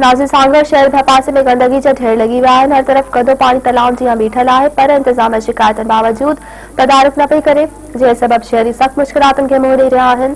नाज़िर सांगड़ शहर भा पासे में गंदगी जा ढेर लगी हुआ है। हर तरफ कदो पानी तलाउनि जियां बीठल है, पर इंतजाम शिकायतनि बावजूद तदारुक न पई करे, जंहिं सबब शहरी सख्त मुश्किलातनि खे मुंहुं ॾेई रहिया आहिनि।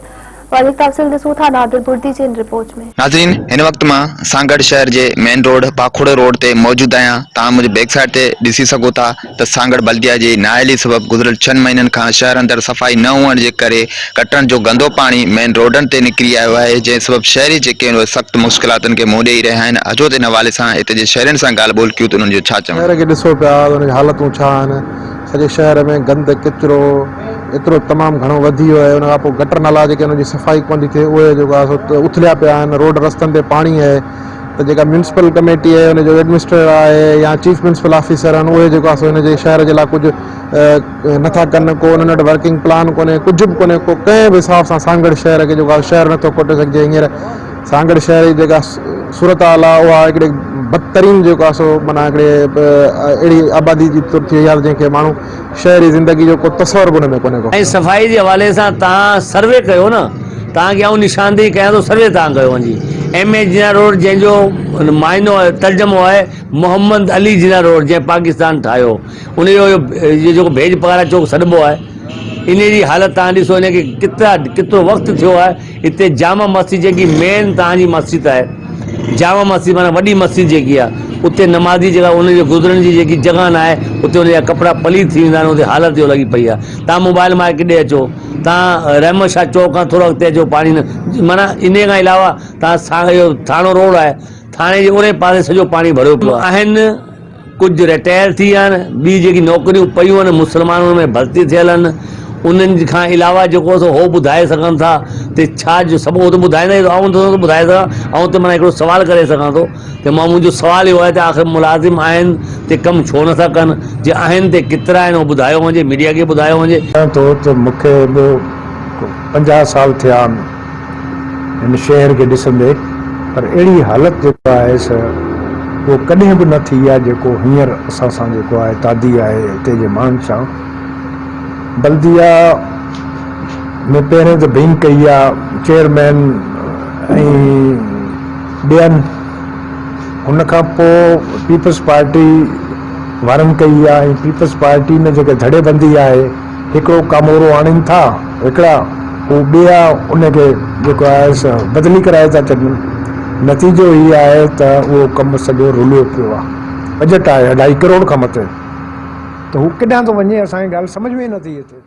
वधीक तफ़सील ॾिसूं था नादिर बुर्दी जी इन रिपोर्ट में। नाज़रीन, इन वक्त मां सांगड़ शहर जे मेन रोड पाखोड़ रोड ते मौजूद आहियां। तव्हां मुंहिंजे बैक साइड ते ॾिसी सघो था त सांगड़ बल्दिया जी नाअहली सबब गुज़िरियल 6 महीननि खां शहर अंदरि सफ़ाई न हुअण जे करे कटण जो गंदो पाणी मेन रोडनि ते निकिरी आयो आहे, जंहिं सबब शहरी जेके सख़्त मुश्किलातनि खे मुंहुं ॾेई रहिया आहिनि। अचो त इन हवाले सां हिते जे शहरनि सां ॻाल्हि ॿोल कयूं त उन्हनि जो छा चवणु। शहर खे ॾिसो पिया उनजी हालतूं छा आहिनि। सॼे शहर में गंद किचिरो एतिरो तमामु घणो वधी वियो आहे। उन खां पोइ गटर नाला जेके उनजी सफ़ाई कोन थी थिए, उहे जेको आहे उथलिया पिया आहिनि। रोड रस्तनि ते पाणी आहे त जेका म्यूनिसिपल कमेटी आहे, उनजो एडमिनिस्ट्रेटर आहे या चीफ म्यूनिसिपल ऑफिसर आहिनि, उहे जेको आहे हिन जे शहर जे लाइ कुझु नथा कनि। को उन्हनि वटि वर्किंग प्लान कोन्हे, कुझु बि कोन्हे। को कंहिं बि हिसाब सां सांगड़ शहर खे जेको आहे शहर नथो कोटे सघिजे। हींअर सांगड़ शहर जी जेका सूरत हाल आहे, उहा हिकिड़े बदतरीन जेको आहे सो माना हिकिड़े अहिड़ी आबादी जी तुर थी वई आहे जंहिंखे माण्हू शहरी ज़िंदगी जो को तसवर बि हुन में कोन्हे को। ऐं सफ़ाई जे हवाले सां तव्हां सर्वे कयो न, तव्हांखे आउं निशानदेही कयां थो, सर्वे तव्हां कयो वञी। M.A. जिना रोड जंहिंजो मायनो आहे, तर्जमो आहे मोहम्मद अली जिना रोड, जंहिं पाकिस्तान ठाहियो, उनजो जेको भेज पगारा चौक सॾिबो आहे, इन जी हालत तव्हां ॾिसो। इनखे केतिरो वक़्तु थियो आहे। हिते जामा मस्जिद जेकी मेन तव्हांजी मस्जिद आहे, जामा मस्जिद माना वॾी मस्जिद जेकी आहे, उते नमाज़ी जेका उनजे गुज़रण जी जेकी जॻह न आहे, उते उनजा कपिड़ा पलीत थी वेंदा आहिनि। उते हालत जो लॻी पई आहे। तव्हां मोबाइल मार्केट ॾे अचो, तव्हां रहमत शाह चौक खां थोरो अॻिते अचो, पाणी न माना इन खां अलावा तव्हां इहो थाणो रोड आहे, थाणे जे उन पासे सॼो पाणी भरियो पियो आहिनि। कुझु रिटायर थी विया आहिनि, ॿी जेकी नौकरियूं पयूं आहिनि मुस्लमाननि में भर्ती थियल आहिनि, उन्हनि खां अलावा जेको सो हो ॿुधाए सघनि था त छा जो सभु उहो त ॿुधाईंदा ई, ऐं थो ॿुधाए सघां। ऐं त माना हिकिड़ो सुवालु करे सघां थो त मां मुंहिंजो सुवालु इहो आहे त आख़िर मुलाज़िम आहिनि त कमु छो नथा कनि, जे आहिनि त केतिरा आहिनि, उहो ॿुधायो वञे, मीडिया खे ॿुधायो वञे। तो त मूंखे 50 साल थिया हिन शहर खे ॾिसंदे, पर अहिड़ी हालत जेको आहे उहो कॾहिं बि न थी आहे जेको हींअर असां सां जेको आहे तादी आहे हिते जे माण्हुनि सां। बल्दिया में पहिरें त बिंग कई आहे चेयरमैन ऐं ॿियनि, हुन खां पोइ पीपल्स पार्टी वारनि कई आहे। ऐं पीपल्स पार्टी में जेके धड़ेबंदी आहे, हिकिड़ो कामोरो आणनि था हिकिड़ा, पोइ ॿिया उनखे जेको आहे बदिली कराए था छॾनि। नतीजो हीअ आहे त उहो कमु सॼो रुलियो पियो आहे। बजट आहे 2.5 करोड़ खां मथे, त हू केॾांहुं थो वञे, असांजी ॻाल्हि सम्झ में ई नथी अचे।